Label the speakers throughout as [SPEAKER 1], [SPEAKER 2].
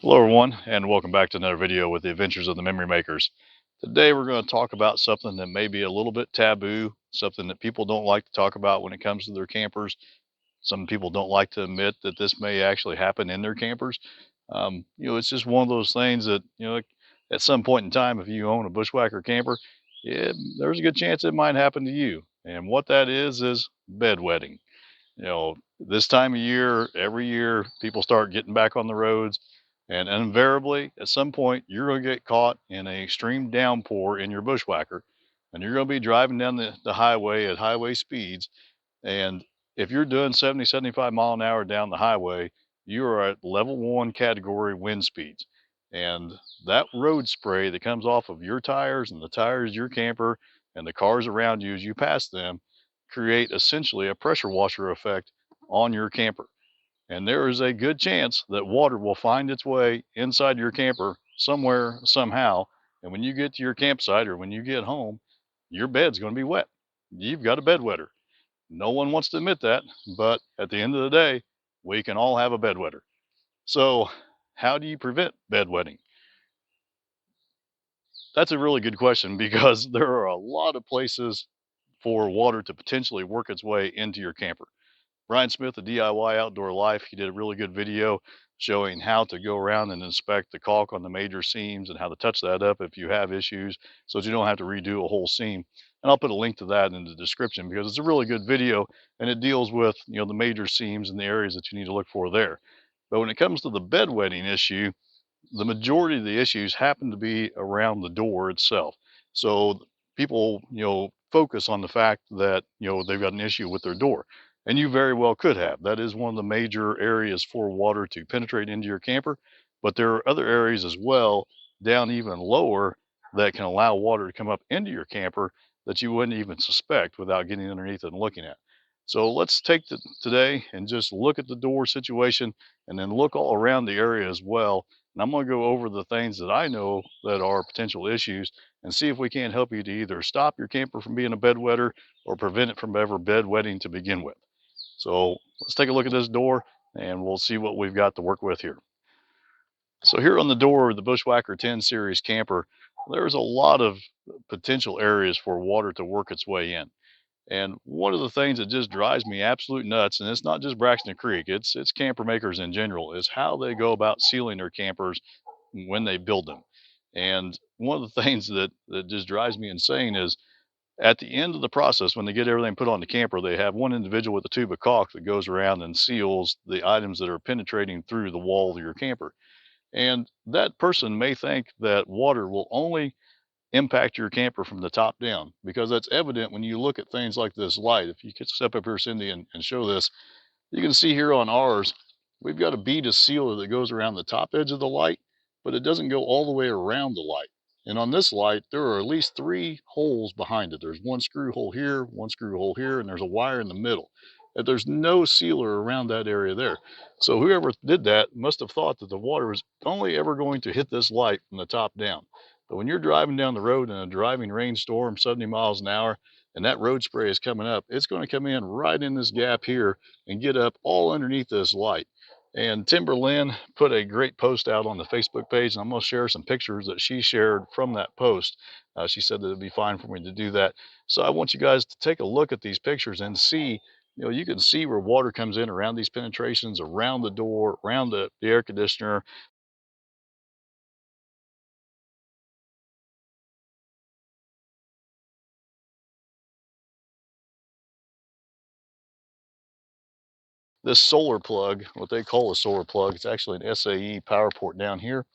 [SPEAKER 1] Hello everyone, and welcome back to another video with the adventures of the memory makers. Today we're going to talk about something that may be a little bit taboo, something that people don't like to talk about when it comes to their campers. Some people don't like to admit that this may actually happen in their campers. It's just one of those things that, at some point in time, if you own a Bushwhacker camper, there's a good chance it might happen to you. And what that is bedwetting. This time of year, every year, people start getting back on the roads, and invariably, at some point, you're going to get caught in an extreme downpour in your Bushwhacker, and you're going to be driving down the highway at highway speeds. And if you're doing 70, 75 mile an hour down the highway, you are at level one category wind speeds. And that road spray that comes off of your tires and the tires of your camper and the cars around you as you pass them create essentially a pressure washer effect on your camper. And there is a good chance that water will find its way inside your camper somewhere, somehow. And when you get to your campsite or when you get home, your bed's going to be wet. You've got a bedwetter. No one wants to admit that, but at the end of the day, we can all have a bedwetter. So, how do you prevent bedwetting? That's a really good question because there are a lot of places for water to potentially work its way into your camper. Brian Smith of DIY Outdoor Life, he did a really good video showing how to go around and inspect the caulk on the major seams and how to touch that up if you have issues so that you don't have to redo a whole seam. And I'll put a link to that in the description because it's a really good video and it deals with, the major seams and the areas that you need to look for there. But when it comes to the bedwetting issue, the majority of the issues happen to be around the door itself. So people, focus on the fact that, they've got an issue with their door. And you very well could have. That is one of the major areas for water to penetrate into your camper. But there are other areas as well, down even lower, that can allow water to come up into your camper that you wouldn't even suspect without getting underneath it and looking at. So let's take today and just look at the door situation and then look all around the area as well, and I'm going to go over the things that I know that are potential issues and see if we can't help you to either stop your camper from being a bedwetter or prevent it from ever bedwetting to begin with. So let's take a look at this door and we'll see what we've got to work with here. So here on the door of the Bushwhacker 10 series camper, there's a lot of potential areas for water to work its way in. And one of the things that just drives me absolute nuts, and it's not just Braxton Creek, it's camper makers in general, is how they go about sealing their campers when they build them. And one of the things that just drives me insane is at the end of the process, when they get everything put on the camper, they have one individual with a tube of caulk that goes around and seals the items that are penetrating through the wall of your camper. And that person may think that water will only impact your camper from the top down because that's evident when you look at things like this light. If you could step up here, Cindy, and show this, you can see here on ours, we've got a bead of sealer that goes around the top edge of the light, but it doesn't go all the way around the light. And on this light, there are at least 3 holes behind it. There's one screw hole here, one screw hole here, and there's a wire in the middle. And there's no sealer around that area there. So whoever did that must have thought that the water was only ever going to hit this light from the top down. But when you're driving down the road in a driving rainstorm, 70 miles an hour, and that road spray is coming up, it's going to come in right in this gap here and get up all underneath this light. And Timberlyn put a great post out on the Facebook page, and I'm going to share some pictures that she shared from that post. She said that it'd be fine for me to do that. So I want you guys to take a look at these pictures and see, you can see where water comes in around these penetrations, around the door, around the air conditioner. This solar plug, what they call a solar plug, it's actually an SAE power port down here.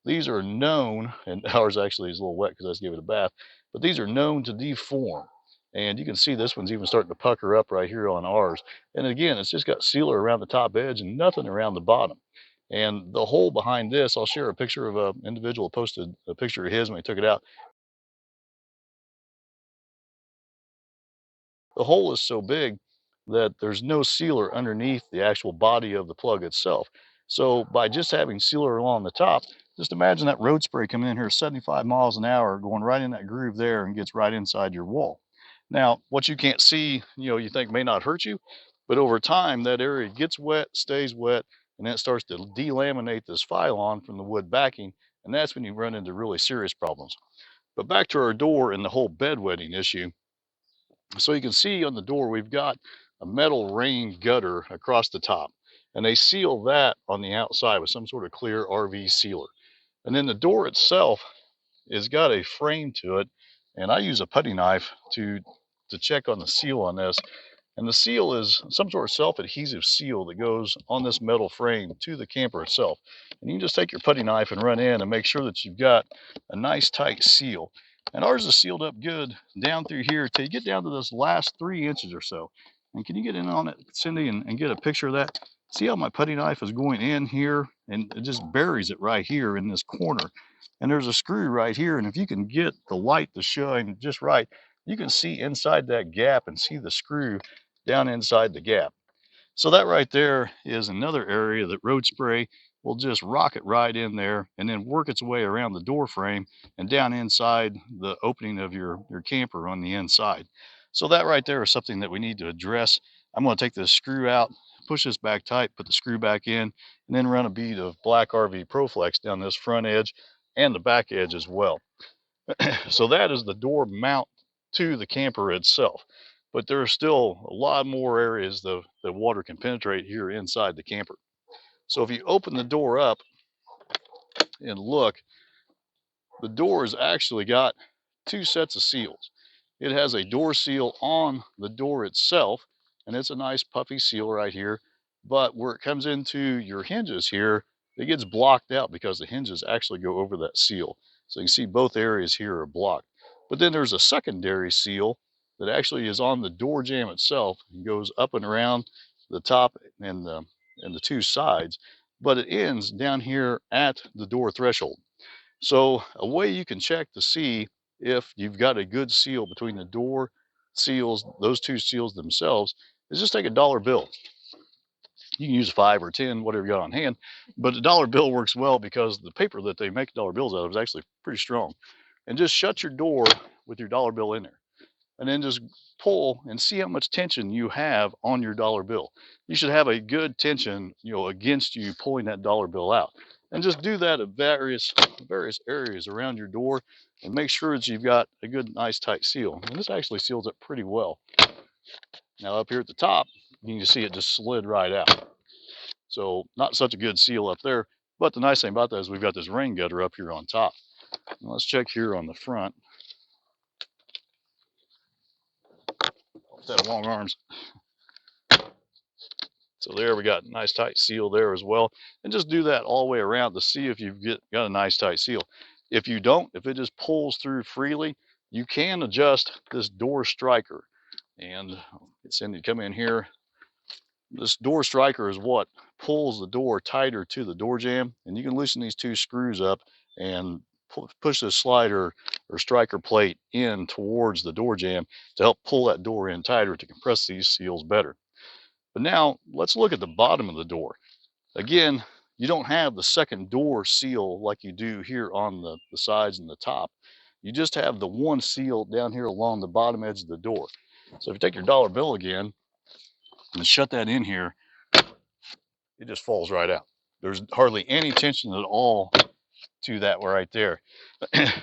[SPEAKER 1] These are known, and ours actually is a little wet because I just gave it a bath, but these are known to deform. And you can see this one's even starting to pucker up right here on ours. And again, it's just got sealer around the top edge and nothing around the bottom. And the hole behind this, I'll share a picture of an individual posted a picture of his when he took it out. The hole is so big that there's no sealer underneath the actual body of the plug itself. So by just having sealer along the top, just imagine that road spray coming in here 75 miles an hour, going right in that groove there and gets right inside your wall. Now, what you can't see, you think may not hurt you, but over time that area gets wet, stays wet, and then it starts to delaminate this phylon from the wood backing, and that's when you run into really serious problems. But back to our door and the whole bedwetting issue. So you can see on the door, we've got a metal rain gutter across the top, and they seal that on the outside with some sort of clear RV sealer. And then the door itself has got a frame to it, and I use a putty knife to check on the seal on this. And the seal is some sort of self-adhesive seal that goes on this metal frame to the camper itself. And you can just take your putty knife and run in and make sure that you've got a nice tight seal. And ours is sealed up good down through here till you get down to those last 3 inches or so. And can you get in on it, Cindy, and get a picture of that? See how my putty knife is going in here and it just buries it right here in this corner. And there's a screw right here. And if you can get the light to shine just right, you can see inside that gap and see the screw down inside the gap. So that right there is another area that road spray will just rocket right in there and then work its way around the door frame and down inside the opening of your camper on the inside. So that right there is something that we need to address. I'm going to take this screw out, push this back tight, put the screw back in, and then run a bead of black RV Proflex down this front edge and the back edge as well. So that is the door mount to the camper itself. But there are still a lot more areas that water can penetrate here inside the camper. So if you open the door up and look, the door has actually got two sets of seals. It has a door seal on the door itself, and it's a nice puffy seal right here. But where it comes into your hinges here, it gets blocked out because the hinges actually go over that seal. So you can see both areas here are blocked. But then there's a secondary seal that actually is on the door jamb itself and goes up and around the top and the two sides, but it ends down here at the door threshold. So a way you can check to see if you've got a good seal between the door seals, those two seals themselves, is just take a dollar bill. You can use 5 or 10, whatever you got on hand, but the dollar bill works well because the paper that they make dollar bills out of is actually pretty strong. And just shut your door with your dollar bill in there, and then just pull and see how much tension you have on your dollar bill. You should have a good tension, against you pulling that dollar bill out. And just do that at various areas around your door and make sure that you've got a good, nice, tight seal. And this actually seals it pretty well. Now up here at the top, you can see it just slid right out. So not such a good seal up there. But the nice thing about that is we've got this rain gutter up here on top. And let's check here on the front. Set of long arms. So there we got a nice tight seal there as well. And just do that all the way around to see if you've got a nice tight seal. If you don't, if it just pulls through freely, you can adjust this door striker. And it's in to come in here. This door striker is what pulls the door tighter to the door jamb. And you can loosen these two screws up and push the slider or striker plate in towards the door jamb to help pull that door in tighter to compress these seals better. But now let's look at the bottom of the door. Again, you don't have the second door seal like you do here on the sides and the top. You just have the one seal down here along the bottom edge of the door. So if you take your dollar bill again and shut that in here, it just falls right out. There's hardly any tension at all to that right there.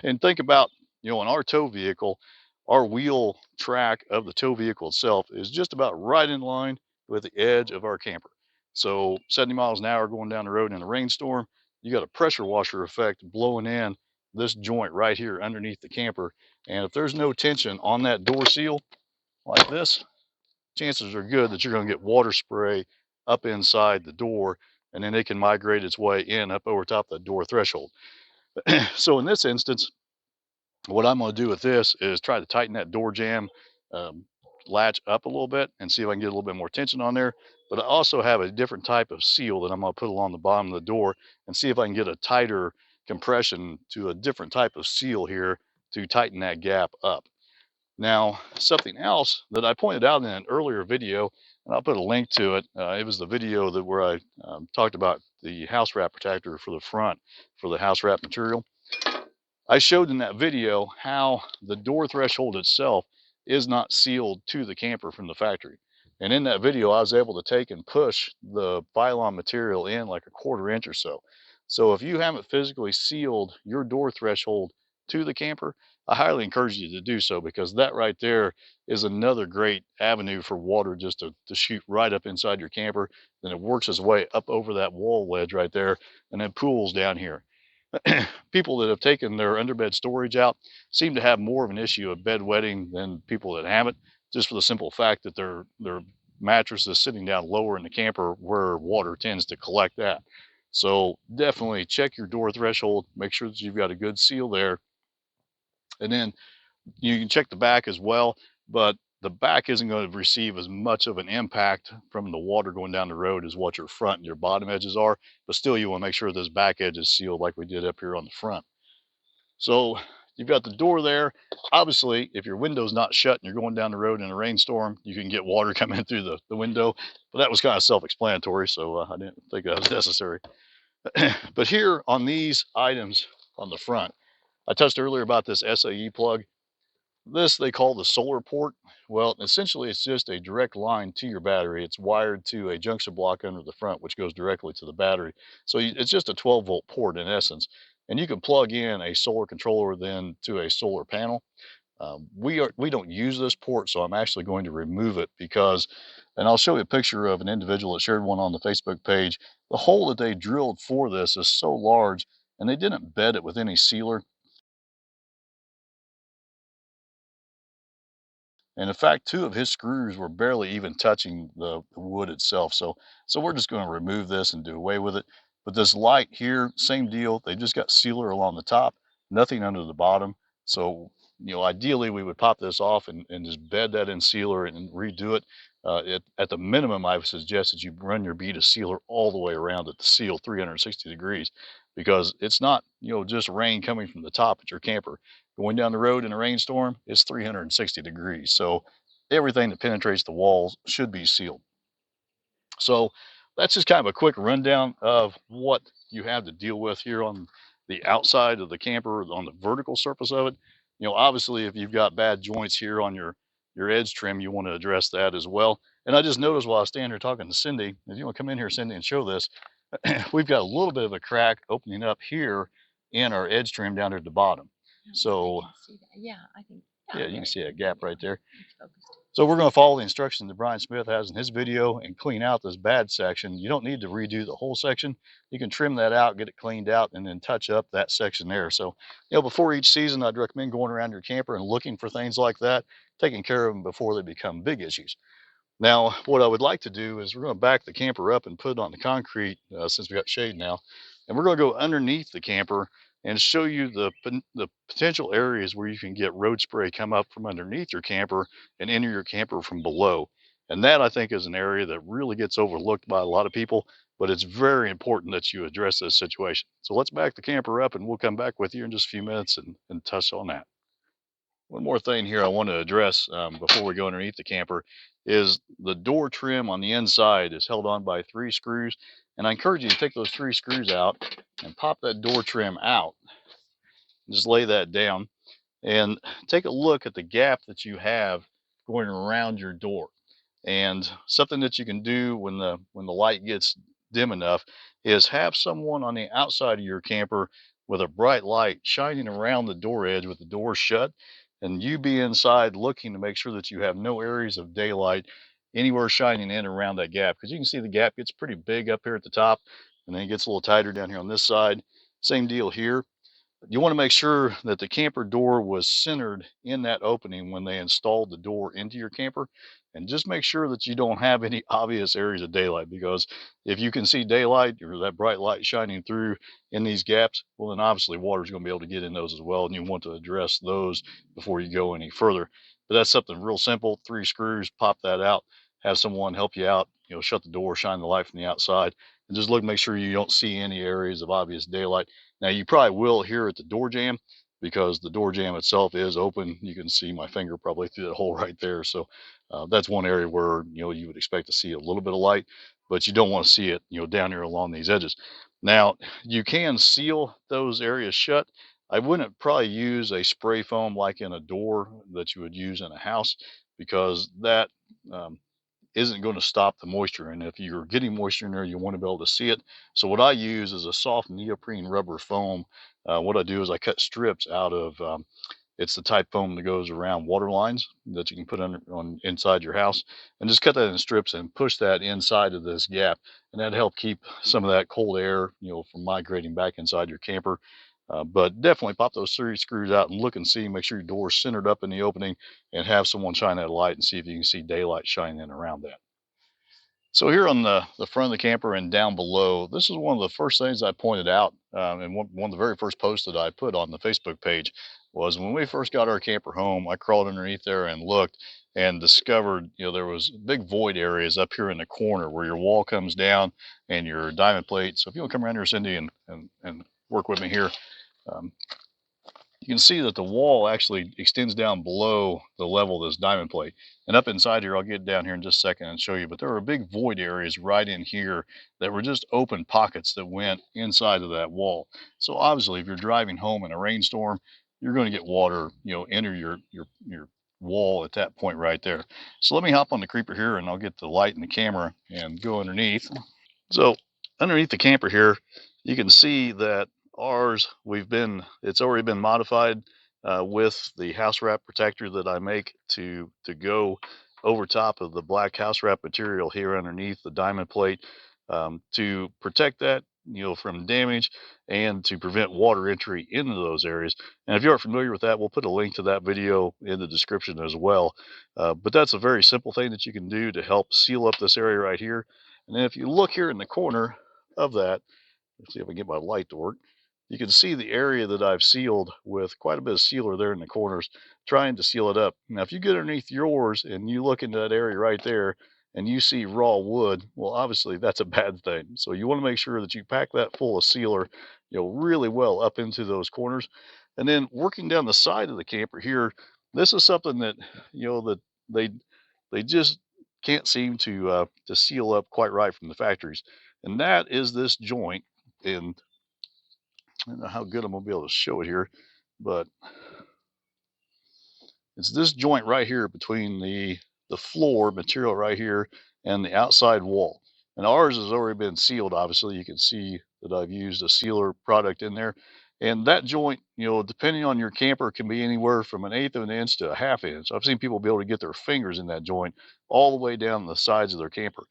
[SPEAKER 1] And think about, in our tow vehicle, our wheel track of the tow vehicle itself is just about right in line with the edge of our camper. So 70 miles an hour going down the road in a rainstorm, you got a pressure washer effect blowing in this joint right here underneath the camper. And if there's no tension on that door seal like this, chances are good that you're going to get water spray up inside the door, and then it can migrate its way in up over top that door threshold. So in this instance, what I'm going to do with this is try to tighten that door jamb latch up a little bit and see if I can get a little bit more tension on there. But I also have a different type of seal that I'm going to put along the bottom of the door and see if I can get a tighter compression to a different type of seal here to tighten that gap up. Now, something else that I pointed out in an earlier video, and I'll put a link to it. It was the video where I talked about the Housewrap protector for the front for the Housewrap material. I showed in that video how the door threshold itself is not sealed to the camper from the factory. And in that video, I was able to take and push the pylon material in like a 1/4 inch or so. So if you haven't physically sealed your door threshold to the camper, I highly encourage you to do so, because that right there is another great avenue for water just to shoot right up inside your camper. Then it works its way up over that wall ledge right there and then pools down here. People that have taken their underbed storage out seem to have more of an issue of bedwetting than people that haven't, just for the simple fact that their mattress is sitting down lower in the camper where water tends to collect that. So definitely check your door threshold, make sure that you've got a good seal there, and then you can check the back as well. But the back isn't going to receive as much of an impact from the water going down the road as what your front and your bottom edges are. But still, you want to make sure this back edge is sealed like we did up here on the front. So you've got the door there. Obviously, if your window's not shut and you're going down the road in a rainstorm, you can get water coming through the window. But that was kind of self-explanatory, so I didn't think that was necessary. But here on these items on the front, I touched earlier about this SAE plug. This they call the solar port. Well, essentially, it's just a direct line to your battery. It's wired to a junction block under the front, which goes directly to the battery. So it's just a 12-volt port in essence. And you can plug in a solar controller then to a solar panel. We don't use this port, so I'm actually going to remove it because, and I'll show you a picture of an individual that shared one on the Facebook page. The hole that they drilled for this is so large, and they didn't bed it with any sealer. And in fact, two of his screws were barely even touching the wood itself. So we're just going to remove this and do away with it. But this light here, same deal. They just got sealer along the top, nothing under the bottom. So, ideally we would pop this off and just bed that in sealer and redo it. At the minimum, I would suggest that you run your bead of sealer all the way around it to seal 360 degrees, because it's not, just rain coming from the top at your camper. Going down the road in a rainstorm, it's 360 degrees. So everything that penetrates the walls should be sealed. So that's just kind of a quick rundown of what you have to deal with here on the outside of the camper, on the vertical surface of it. Obviously, if you've got bad joints here on your edge trim, you want to address that as well. And I just noticed while I was standing here talking to Cindy, if you want to come in here, Cindy, and show this, we've got a little bit of a crack opening up here in our edge trim down here at the bottom. So
[SPEAKER 2] yeah, I think.
[SPEAKER 1] Yeah, you can see a gap right there. So we're going to follow the instructions that Brian Smith has in his video and clean out this bad section. You don't need to redo the whole section. You can trim that out, get it cleaned out, and then touch up that section there. So, before each season, I'd recommend going around your camper and looking for things like that, taking care of them before they become big issues. Now, what I would like to do is we're going to back the camper up and put it on the concrete, since we got shade now. And we're going to go underneath the camper and show you the potential areas where you can get road spray come up from underneath your camper and enter your camper from below. And that, I think, is an area that really gets overlooked by a lot of people, but it's very important that you address this situation. So let's back the camper up and we'll come back with you in just a few minutes and touch on that. One more thing here I want to address, before we go underneath the camper, is the door trim on the inside is held on by 3 screws. And I encourage you to take those 3 screws out and pop that door trim out. Just lay that down and take a look at the gap that you have going around your door. And something that you can do when the light gets dim enough is have someone on the outside of your camper with a bright light shining around the door edge with the door shut, and you be inside looking to make sure that you have no areas of daylight anywhere shining in around that gap, because you can see the gap gets pretty big up here at the top and then it gets a little tighter down here on this side. Same deal here. You want to make sure that the camper door was centered in that opening when they installed the door into your camper. And just make sure that you don't have any obvious areas of daylight, because if you can see daylight or that bright light shining through in these gaps, well, then obviously water is going to be able to get in those as well. And you want to address those before you go any further. But that's something real simple. 3 screws, pop that out, have someone help you out, shut the door, shine the light from the outside, and just look, make sure you don't see any areas of obvious daylight. Now you probably will hear at the door jamb, because the door jamb itself is open. You can see my finger probably through that hole right there. So that's one area where you would expect to see a little bit of light, but you don't want to see it down here along these edges. Now you can seal those areas shut. I wouldn't probably use a spray foam like in a door that you would use in a house, because that isn't going to stop the moisture. And if you're getting moisture in there, you want to be able to see it. So what I use is a soft neoprene rubber foam. What I do is I cut strips out of it's the type foam that goes around water lines that you can put on inside your house, and just cut that in strips and push that inside of this gap, and that help keep some of that cold air, from migrating back inside your camper. But definitely pop those three screws out and look and see. Make sure your door's centered up in the opening, and have someone shine that light and see if you can see daylight shining in around that. So here on the front of the camper and down below, this is one of the first things I pointed out, and one of the very first posts that I put on the Facebook page was when we first got our camper home. I crawled underneath there and looked and discovered, there was big void areas up here in the corner where your wall comes down and your diamond plate. So if you want to come around here, Cindy, and work with me here. Um, you can see that the wall actually extends down below the level of this diamond plate. And up inside here, I'll get down here in just a second and show you, but there are big void areas right in here that were just open pockets that went inside of that wall. So obviously, if you're driving home in a rainstorm, you're going to get water, enter your wall at that point right there. So let me hop on the creeper here and I'll get the light and the camera and go underneath. So underneath the camper here, you can see that ours, it's already been modified with the house wrap protector that I make to go over top of the black house wrap material here underneath the diamond plate, to protect that, from damage, and to prevent water entry into those areas. And if you aren't familiar with that, we'll put a link to that video in the description as well. But that's a very simple thing that you can do to help seal up this area right here. And then if you look here in the corner of that, let's see if I can get my light to work. You can see the area that I've sealed with quite a bit of sealer there in the corners, trying to seal it up. Now, if you get underneath yours and you look into that area right there and you see raw wood, well, obviously that's a bad thing. So you want to make sure that you pack that full of sealer, really well up into those corners. And then working down the side of the camper here, this is something that, that they they just can't seem to seal up quite right from the factories, and that is this joint. And I don't know how good I'm gonna be able to show it here, but it's this joint right here between the floor material right here and the outside wall. And ours has already been sealed. Obviously, you can see that I've used a sealer product in there. And that joint, depending on your camper, can be anywhere from an eighth of an inch to a half inch. I've seen people be able to get their fingers in that joint all the way down the sides of their camper.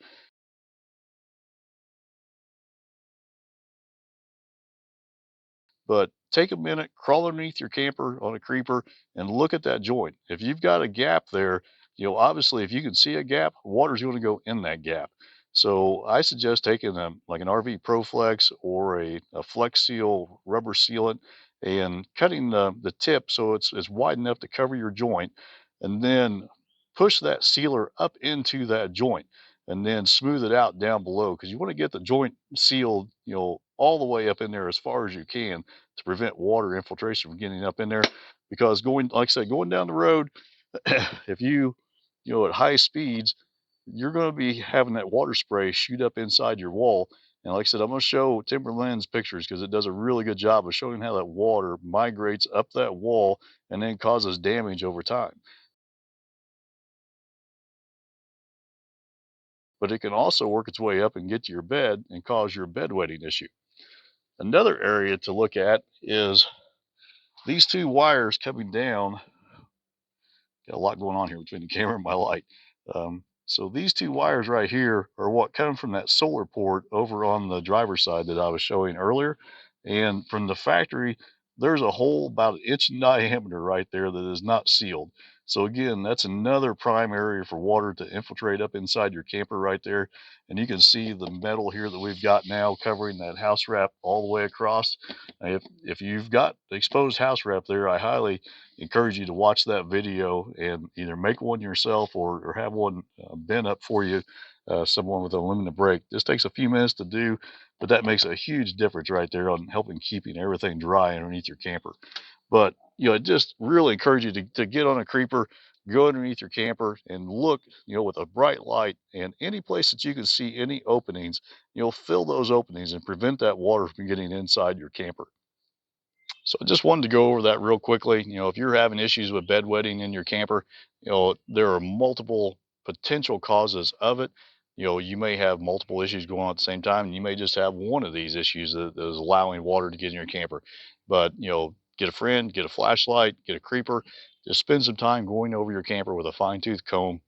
[SPEAKER 1] But take a minute, crawl underneath your camper on a creeper and look at that joint. If you've got a gap there, obviously if you can see a gap, water's going to go in that gap. So I suggest taking like an RV ProFlex or a Flex Seal rubber sealant and cutting the tip so it's wide enough to cover your joint, and then push that sealer up into that joint and then smooth it out down below, because you want to get the joint sealed, all the way up in there as far as you can to prevent water infiltration from getting up in there. Because going, like I said, going down the road, if at high speeds, you're going to be having that water spray shoot up inside your wall. And like I said, I'm going to show Timberland's pictures because it does a really good job of showing how that water migrates up that wall and then causes damage over time. But it can also work its way up and get to your bed and cause your bedwetting issue. Another area to look at is these two wires coming down. Got a lot going on here between the camera and my light. So these two wires right here are what come from that solar port over on the driver's side that I was showing earlier. And from the factory, there's a hole about an inch in diameter right there that is not sealed. So again, that's another prime area for water to infiltrate up inside your camper right there. And you can see the metal here that we've got now covering that house wrap all the way across. If you've got exposed house wrap there, I highly encourage you to watch that video and either make one yourself or have one bent up for you, someone with an aluminum brake. This takes a few minutes to do, but that makes a huge difference right there on helping keeping everything dry underneath your camper. But I just really encourage you to get on a creeper, go underneath your camper and look, with a bright light, and any place that you can see any openings, fill those openings and prevent that water from getting inside your camper. So I just wanted to go over that real quickly. If you're having issues with bedwetting in your camper, there are multiple potential causes of it, you may have multiple issues going on at the same time, and you may just have one of these issues that is allowing water to get in your camper. But, get a friend, get a flashlight, get a creeper, just spend some time going over your camper with a fine tooth comb.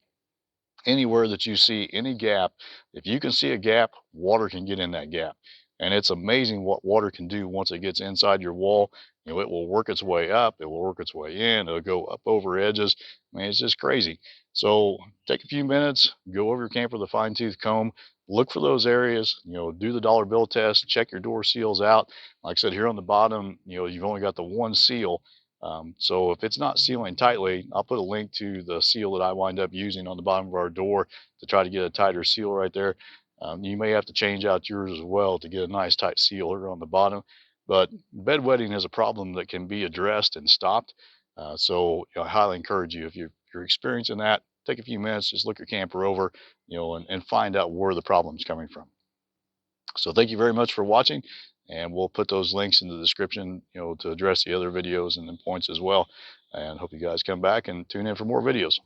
[SPEAKER 1] Anywhere that you see any gap, if you can see a gap, water can get in that gap. And it's amazing what water can do once it gets inside your wall. It will work its way up, it will work its way in, it'll go up over edges. I mean, it's just crazy. So take a few minutes, go over your camp with a fine tooth comb, look for those areas, do the dollar bill test, check your door seals out. Like I said, here on the bottom, you've only got the one seal. So if it's not sealing tightly, I'll put a link to the seal that I wind up using on the bottom of our door to try to get a tighter seal right there. You may have to change out yours as well to get a nice tight seal here on the bottom. But bedwetting is a problem that can be addressed and stopped. So I highly encourage you, if you're experiencing that, take a few minutes, just look your camper over, and find out where the problem is coming from. So thank you very much for watching, and we'll put those links in the description, to address the other videos and then points as well. And hope you guys come back and tune in for more videos.